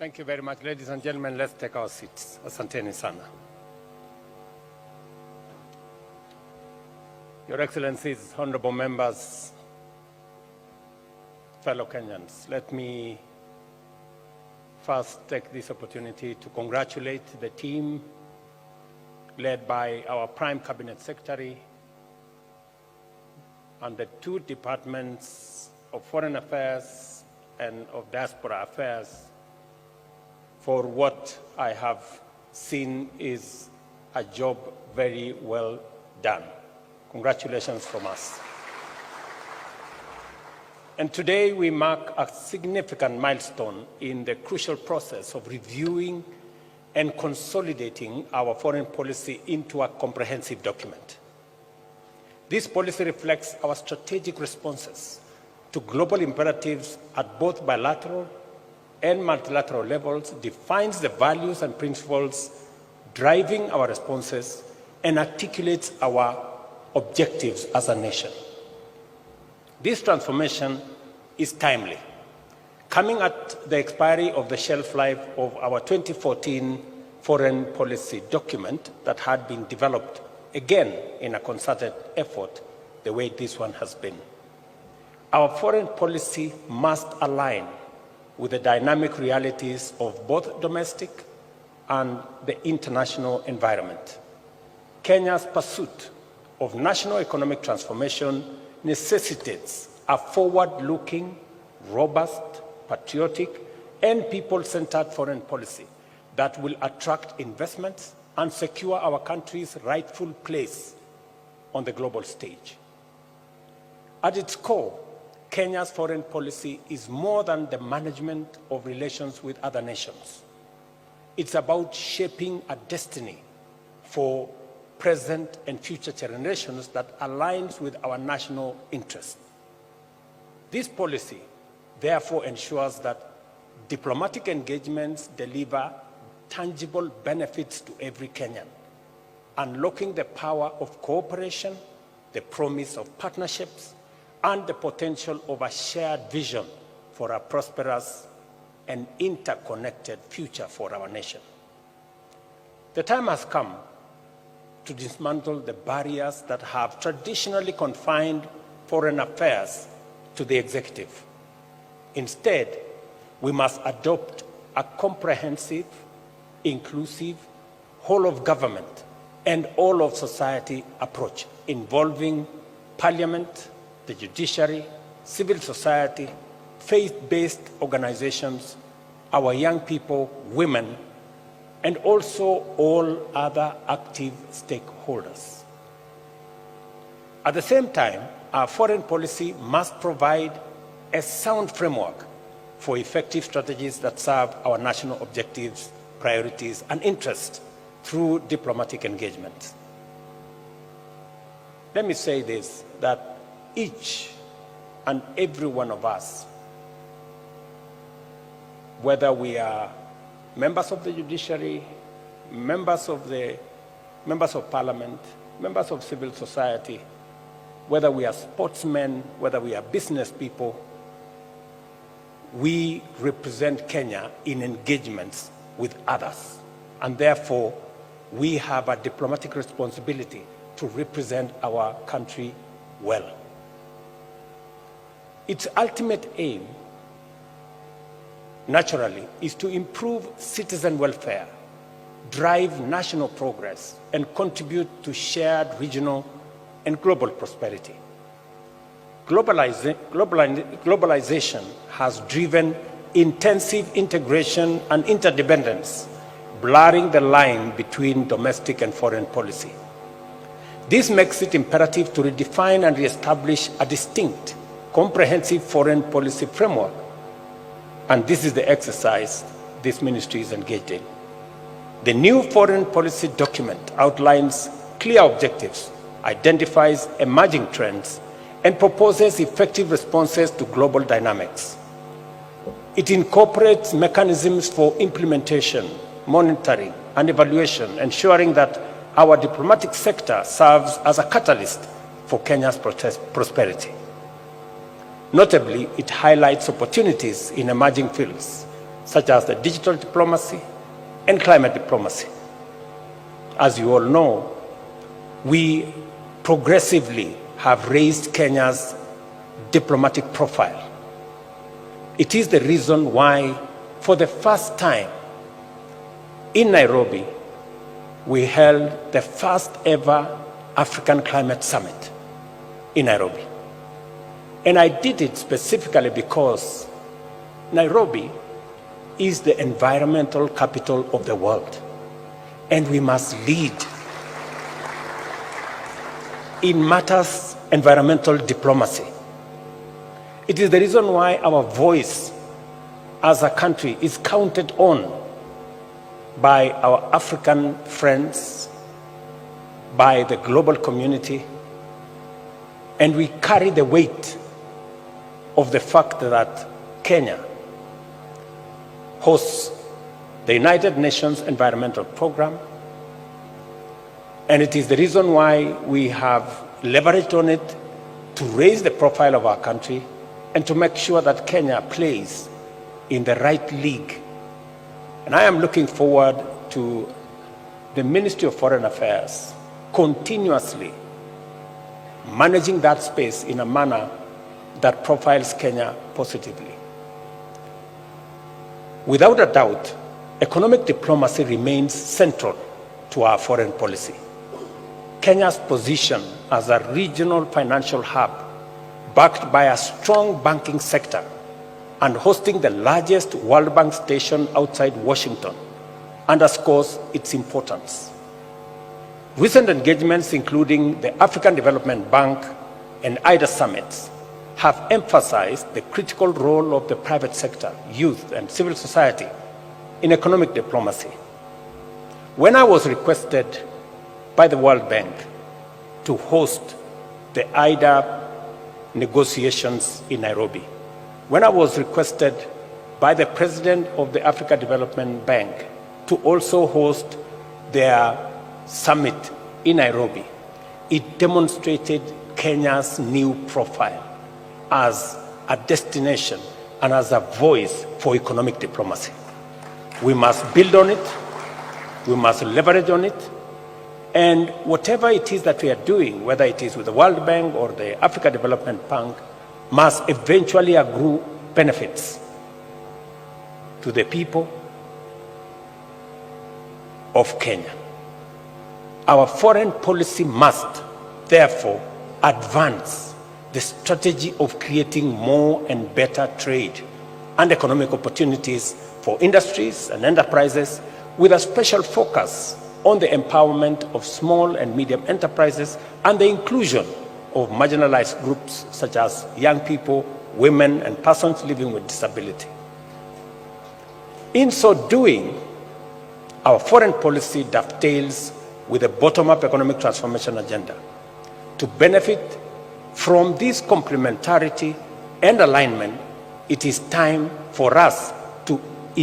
Thank you very much. Ladies and gentlemen, let's take our seats. Asanteni sana. Your Excellencies, honorable members, fellow Kenyans, let me first take this opportunity to congratulate the team led by our Prime Cabinet Secretary and the two departments of Foreign Affairs and of Diaspora Affairs for what I have seen is a job very well done. Congratulations from us. And today we mark a significant milestone in the crucial process of reviewing and consolidating our foreign policy into a comprehensive document. This policy reflects our strategic responses to global imperatives at both bilateral and multilateral levels, defines the values and principles driving our responses, and articulates our objectives as a nation. This transformation is timely, coming at the expiry of the shelf life of our 2014 foreign policy document that had been developed again in a concerted effort the way this one has been. Our foreign policy must align with the dynamic realities of both domestic and the international environment. Kenya's pursuit of national economic transformation necessitates a forward-looking, robust, patriotic, and people-centered foreign policy that will attract investments and secure our country's rightful place on the global stage. At its core, Kenya's foreign policy is more than the management of relations with other nations. It's about shaping a destiny for present and future generations that aligns with our national interests. This policy, therefore, ensures that diplomatic engagements deliver tangible benefits to every Kenyan, unlocking the power of cooperation, the promise of partnerships, and the potential of a shared vision for a prosperous and interconnected future for our nation. The time has come to dismantle the barriers that have traditionally confined foreign affairs to the executive. Instead, we must adopt a comprehensive, inclusive, whole of government and all of society approach involving parliament, the judiciary, civil society, faith-based organizations, our young people, women, and also all other active stakeholders. At the same time, our foreign policy must provide a sound framework for effective strategies that serve our national objectives, priorities, and interests through diplomatic engagement. Let me say this, that each and every one of us, whether we are members of the judiciary, members of parliament, members of civil society, whether we are sportsmen, whether we are business people, we represent Kenya in engagements with others. And therefore, we have a diplomatic responsibility to represent our country well. Its ultimate aim, naturally, is to improve citizen welfare, drive national progress, and contribute to shared regional and global prosperity. Globalization has driven intensive integration and interdependence, blurring the line between domestic and foreign policy. This makes it imperative to redefine and reestablish a distinct, comprehensive foreign policy framework. And this is the exercise this ministry is engaged in. The new foreign policy document outlines clear objectives, identifies emerging trends, and proposes effective responses to global dynamics. It incorporates mechanisms for implementation, monitoring, and evaluation, ensuring that our diplomatic sector serves as a catalyst for Kenya's prosperity. Notably, it highlights opportunities in emerging fields such as the digital diplomacy and climate diplomacy. As you all know, we progressively have raised Kenya's diplomatic profile. It is the reason why, for the first time in Nairobi, we held the first ever African Climate Summit in Nairobi. And I did it specifically because Nairobi is the environmental capital of the world, and we must lead in matters environmental diplomacy. It is the reason why our voice as a country is counted on by our African friends, by the global community, and we carry the weight of the fact that Kenya hosts the United Nations Environmental Program, and it is the reason why we have leveraged on it to raise the profile of our country and to make sure that Kenya plays in the right league. And I am looking forward to the Ministry of Foreign Affairs continuously managing that space in a manner that profiles Kenya positively. Without a doubt, economic diplomacy remains central to our foreign policy. Kenya's position as a regional financial hub, backed by a strong banking sector and hosting the largest World Bank station outside Washington, underscores its importance. Recent engagements, including the African Development Bank and IDA summits, have emphasized the critical role of the private sector, youth, and civil society in economic diplomacy. When I was requested by the World Bank to host the IDA negotiations in Nairobi, when I was requested by the President of the Africa Development Bank to also host their summit in Nairobi, it demonstrated Kenya's new profile as a destination and as a voice for economic diplomacy. We must build on it, we must leverage on it, and whatever it is that we are doing, whether it is with the World Bank or the Africa Development Bank, must eventually accrue benefits to the people of Kenya. Our foreign policy must, therefore, advance the strategy of creating more and better trade and economic opportunities for industries and enterprises, with a special focus on the empowerment of small and medium enterprises and the inclusion of marginalized groups such as young people, women, and persons living with disability. In so doing, our foreign policy dovetails with a bottom-up economic transformation agenda. To benefit from this complementarity and alignment, it is time for us to be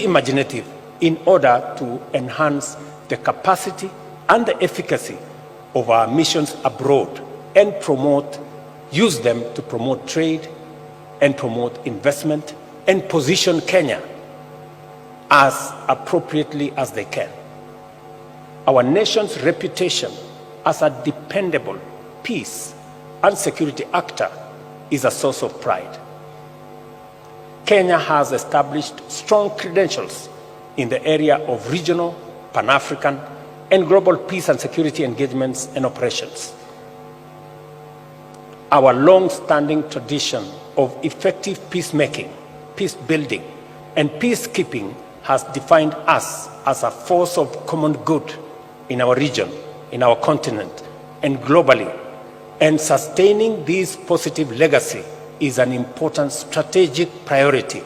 imaginative in order to enhance the capacity and the efficacy of our missions abroad and use them to promote trade and promote investment and position Kenya as appropriately as they can. Our nation's reputation as a dependable peace and security actor is a source of pride. Kenya has established strong credentials in the area of regional, Pan-African, and global peace and security engagements and operations. Our long-standing tradition of effective peacemaking, peace building, and peacekeeping has defined us as a force of common good in our region, in our continent, and globally. And sustaining this positive legacy is an important strategic priority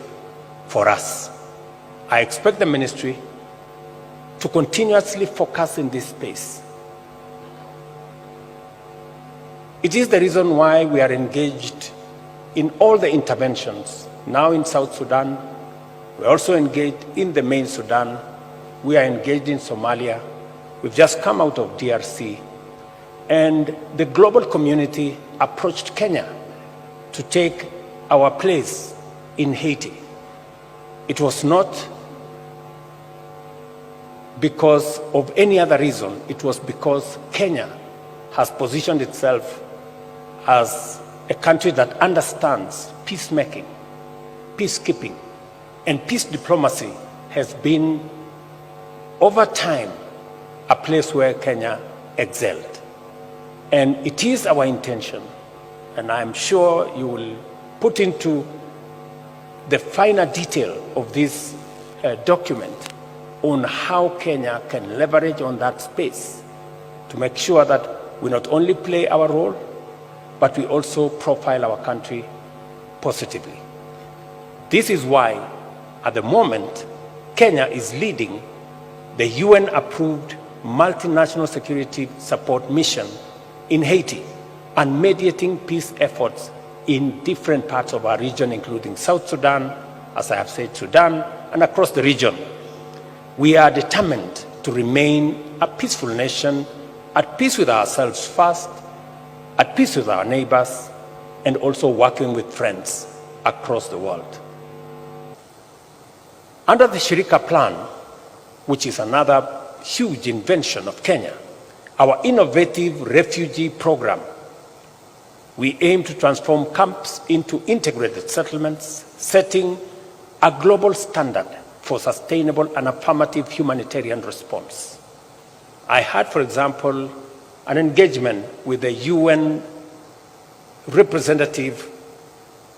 for us. I expect the ministry to continuously focus in this space. It is the reason why we are engaged in all the interventions. Now in South Sudan, we're also engaged in the main Sudan. We are engaged in Somalia. We've just come out of DRC. And the global community approached Kenya to take our place in Haiti, it was not because of any other reason. It was because Kenya has positioned itself as a country that understands peacemaking, peacekeeping, and peace diplomacy has been, over time, a place where Kenya excelled. And it is our intention, and I'm sure you will put into the finer detail of this document on how Kenya can leverage on that space to make sure that we not only play our role, but we also profile our country positively. This is why, at the moment, Kenya is leading the UN-approved multinational security support mission in Haiti and mediating peace efforts in different parts of our region, including South Sudan, as I have said, Sudan, and across the region. We are determined to remain a peaceful nation, at peace with ourselves first, at peace with our neighbors, and also working with friends across the world. Under the Shirika Plan, which is another huge invention of Kenya, our innovative refugee program, we aim to transform camps into integrated settlements, setting a global standard for sustainable and affirmative humanitarian response. I had, for example, an engagement with the UN representative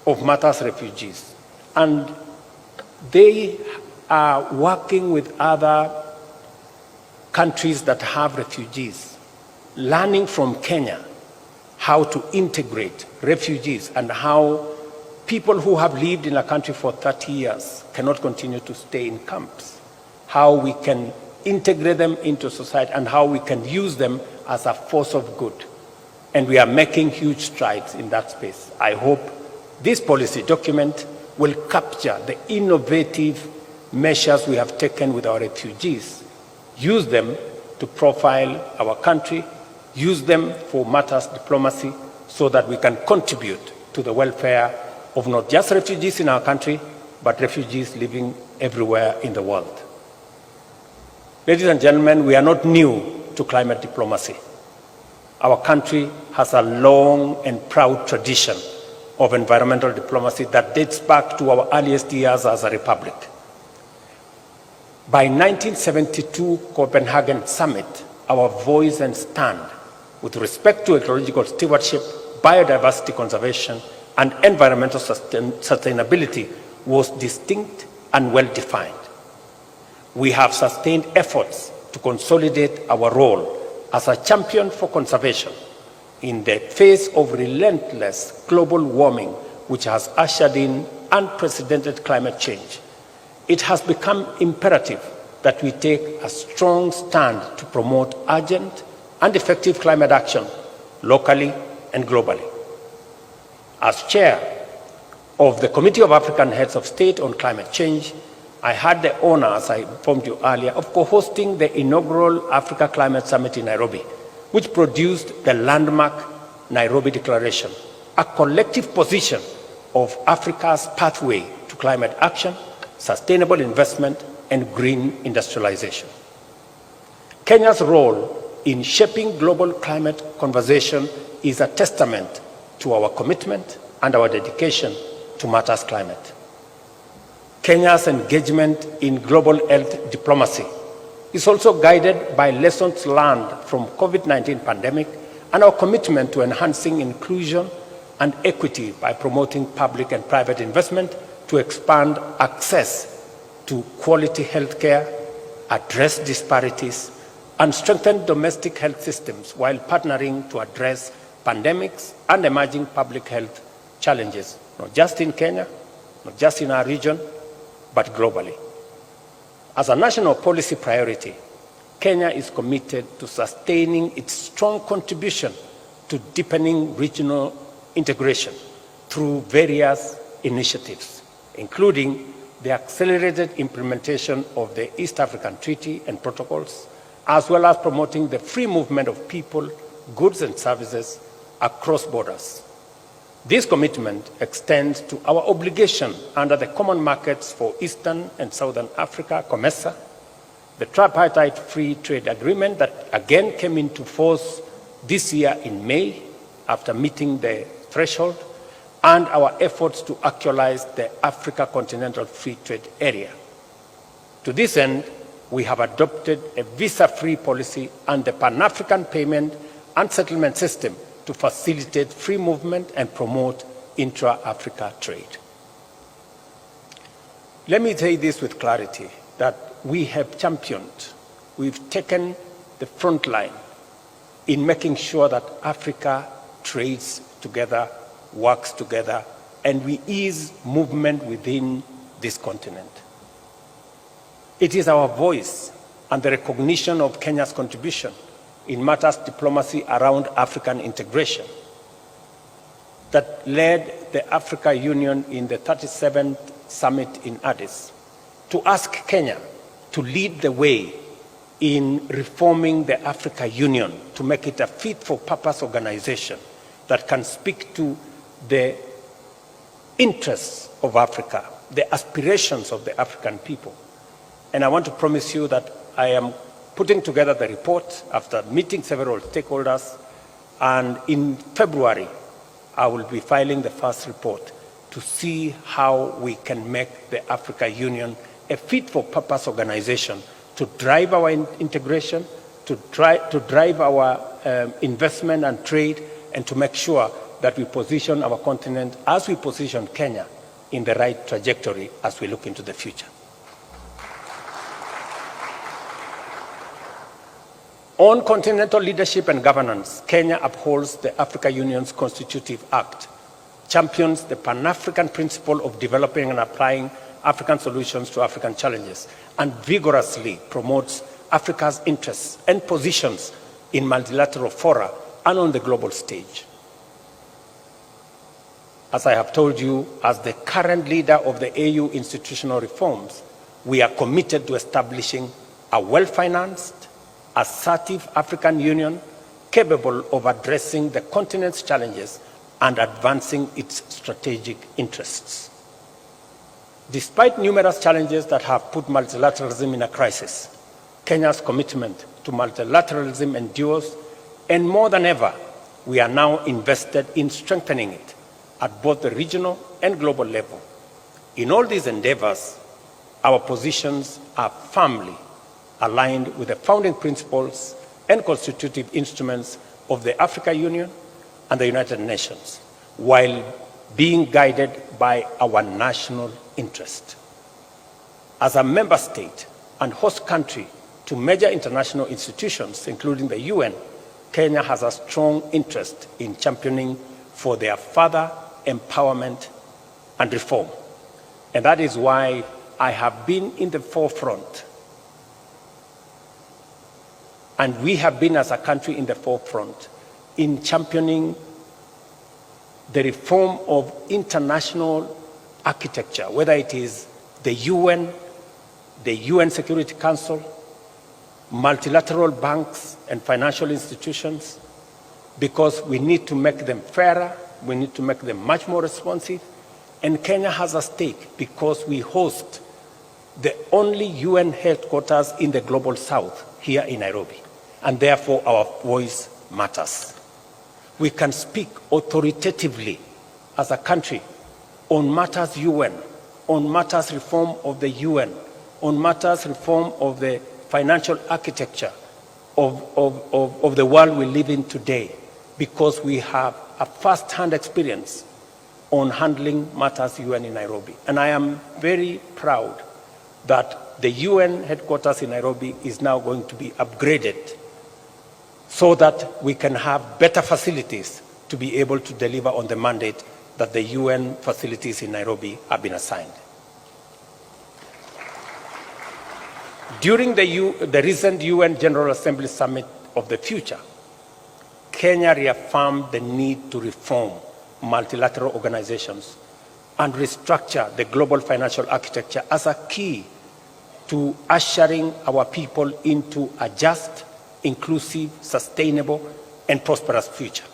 of Matters refugees, and they are working with other countries that have refugees, learning from Kenya how to integrate refugees and how people who have lived in a country for 30 years cannot continue to stay in camps, how we can integrate them into society and how we can use them as a force of good. And we are making huge strides in that space. I hope this policy document will capture the innovative measures we have taken with our refugees, use them to profile our country, use them for matters diplomacy so that we can contribute to the welfare of not just refugees in our country, but refugees living everywhere in the world. Ladies and gentlemen, we are not new to climate diplomacy. Our country has a long and proud tradition of environmental diplomacy that dates back to our earliest years as a republic. By 1972 Copenhagen Summit, our voice and stand with respect to ecological stewardship, biodiversity conservation, and environmental sustainability was distinct and well-defined. We have sustained efforts to consolidate our role as a champion for conservation in the face of relentless global warming, which has ushered in unprecedented climate change. It has become imperative that we take a strong stand to promote urgent and effective climate action locally and globally. As chair of the Committee of African Heads of State on Climate Change, I had the honor, as I informed you earlier, of co-hosting the inaugural Africa Climate Summit in Nairobi, which produced the landmark Nairobi Declaration, a collective position of Africa's pathway to climate action, sustainable investment, and green industrialization. Kenya's role in shaping global climate conversation is a testament to our commitment and our dedication to matters climate. Kenya's engagement in global health diplomacy is also guided by lessons learned from COVID-19 pandemic and our commitment to enhancing inclusion and equity by promoting public and private investment to expand access to quality health care, address disparities, and strengthen domestic health systems while partnering to address pandemics and emerging public health challenges, not just in Kenya, not just in our region, but globally. As a national policy priority, Kenya is committed to sustaining its strong contribution to deepening regional integration through various initiatives, including the accelerated implementation of the East African Treaty and protocols, as well as promoting the free movement of people, goods, and services across borders. This commitment extends to our obligation under the Common Markets for Eastern and Southern Africa, COMESA, the tripartite free trade agreement that again came into force this year in May after meeting the threshold, and our efforts to actualize the Africa Continental Free Trade Area. To this end, we have adopted a visa-free policy and the Pan-African Payment and Settlement System to facilitate free movement and promote intra-Africa trade. Let me say this with clarity, that we have championed, we've taken the front line in making sure that Africa trades together, works together, and we ease movement within this continent. It is our voice and the recognition of Kenya's contribution in matters diplomacy around African integration that led the Africa Union in the 37th summit in Addis to ask Kenya to lead the way in reforming the Africa Union to make it a fit-for-purpose organization that can speak to the interests of Africa, the aspirations of the African people. And I want to promise you that I am putting together the report after meeting several stakeholders, and in February, I will be filing the first report to see how we can make the Africa Union a fit-for-purpose organization to drive our integration, to drive our investment and trade, and to make sure that we position our continent as we position Kenya in the right trajectory as we look into the future. On continental leadership and governance, Kenya upholds the Africa Union's Constitutive Act, champions the Pan-African principle of developing and applying African solutions to African challenges, and vigorously promotes Africa's interests and positions in multilateral fora and on the global stage. As I have told you, as the current leader of the AU institutional reforms, we are committed to establishing a well-financed, assertive African Union capable of addressing the continent's challenges and advancing its strategic interests. Despite numerous challenges that have put multilateralism in a crisis, Kenya's commitment to multilateralism endures, and more than ever, we are now invested in strengthening it at both the regional and global level. In all these endeavors, our positions are firmly aligned with the founding principles and constitutive instruments of the Africa Union and the United Nations, while being guided by our national interest. As a member state and host country to major international institutions, including the UN, Kenya has a strong interest in championing for their further empowerment and reform. And that is why I have been in the forefront, and we have been as a country in the forefront in championing the reform of international architecture, whether it is the UN Security Council, multilateral banks and financial institutions, because we need to make them fairer, we need to make them much more responsive. And Kenya has a stake because we host the only UN headquarters in the Global South here in Nairobi. And therefore our voice matters. We can speak authoritatively as a country on matters UN, on matters reform of the UN, on matters reform of the financial architecture of the world we live in today, because we have a first-hand experience on handling matters UN in Nairobi. And I am very proud that the UN headquarters in Nairobi is now going to be upgraded so that we can have better facilities to be able to deliver on the mandate that the UN facilities in Nairobi have been assigned. During the recent UN General Assembly Summit of the Future, Kenya reaffirmed the need to reform multilateral organizations and restructure the global financial architecture as a key to ushering our people into a just, inclusive, sustainable, and prosperous future.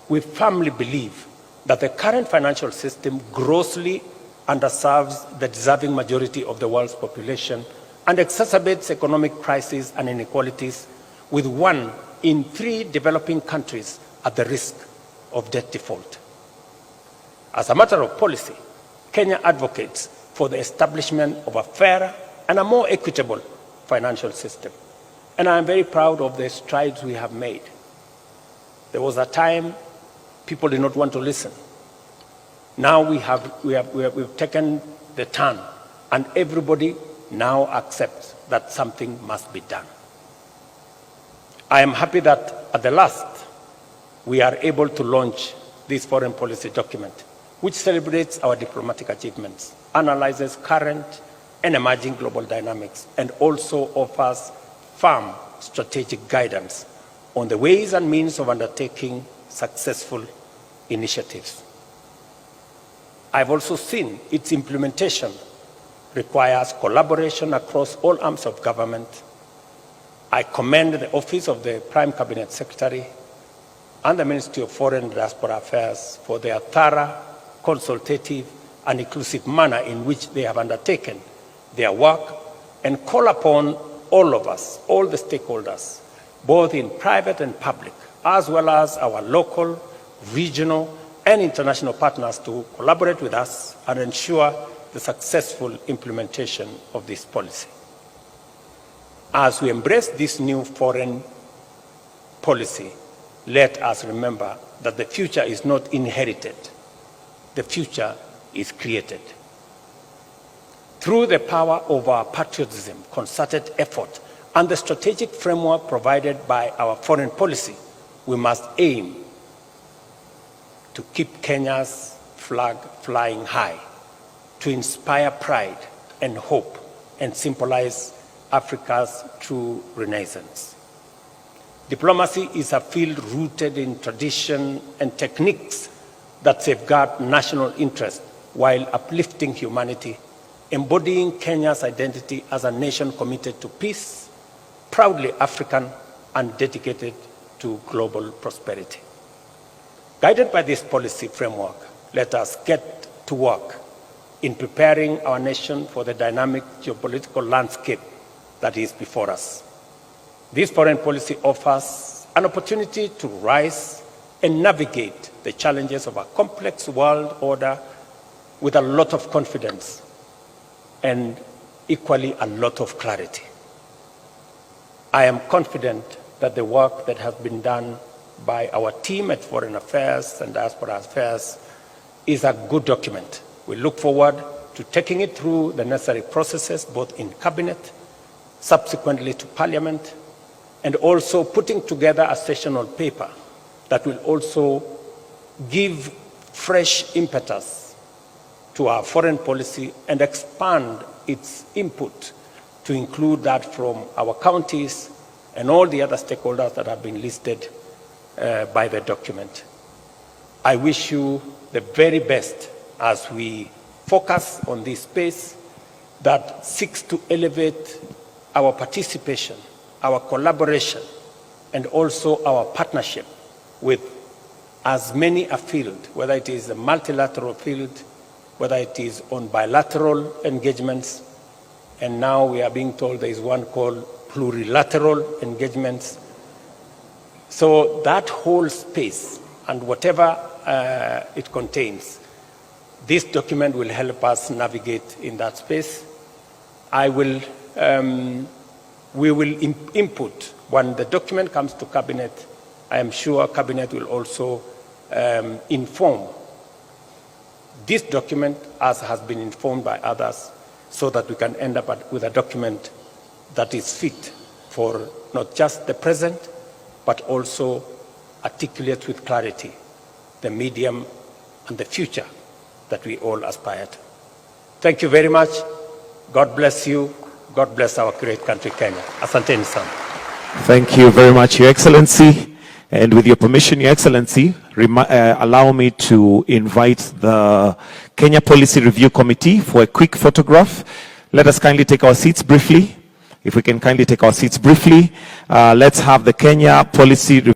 We firmly believe that the current financial system grossly underserves the deserving majority of the world's population and exacerbates economic crises and inequalities, with 1 in 3 developing countries at the risk of debt default. As a matter of policy, Kenya advocates for the establishment of a fairer and a more equitable financial system. And I am very proud of the strides we have made. There was a time people did not want to listen. Now we've taken the turn, and everybody now accepts that something must be done. I am happy that at the last, we are able to launch this foreign policy document, which celebrates our diplomatic achievements, analyzes current and emerging global dynamics, and also offers firm strategic guidance on the ways and means of undertaking successful initiatives. I've also seen its implementation requires collaboration across all arms of government. I commend the Office of the Prime Cabinet Secretary and the Ministry of Foreign and Diaspora Affairs for their thorough, consultative, and inclusive manner in which they have undertaken their work, and call upon all of us, all the stakeholders, both in private and public, as well as our local, regional, and international partners to collaborate with us and ensure the successful implementation of this policy. As we embrace this new foreign policy, let us remember that the future is not inherited. The future is created. Through the power of our patriotism, concerted effort, and the strategic framework provided by our foreign policy, we must aim to keep Kenya's flag flying high, to inspire pride and hope, and symbolize Africa's true renaissance. Diplomacy is a field rooted in tradition and techniques that safeguard national interest while uplifting humanity, embodying Kenya's identity as a nation committed to peace, proudly African, and dedicated to global prosperity. Guided by this policy framework, let us get to work in preparing our nation for the dynamic geopolitical landscape that is before us. This foreign policy offers an opportunity to rise and navigate the challenges of a complex world order with a lot of confidence and equally a lot of clarity. I am confident that the work that has been done by our team at Foreign Affairs and Diaspora Affairs is a good document. We look forward to taking it through the necessary processes, both in Cabinet, subsequently to Parliament, and also putting together a sessional paper that will also give fresh impetus to our foreign policy and expand its input to include that from our counties and all the other stakeholders that have been listed by the document. I wish you the very best as we focus on this space that seeks to elevate our participation, our collaboration, and also our partnership with as many a field, whether it is a multilateral field, whether it is on bilateral engagements, and now we are being told there is one called plurilateral engagements. So that whole space and whatever it contains, this document will help us navigate in that space. We will input when the document comes to Cabinet. I am sure Cabinet will also inform this document as has been informed by others, so that we can end up with a document that is fit for not just the present, but also articulates with clarity the medium and the future that we all aspire to. Thank you very much. God bless you. God bless our great country, Kenya. Asanteni sana. Thank you very much, Your Excellency. And with your permission, Your Excellency, allow me to invite the Kenya Policy Review Committee for a quick photograph. Let us kindly take our seats briefly. If we can kindly take our seats briefly. Let's have the Kenya Policy Review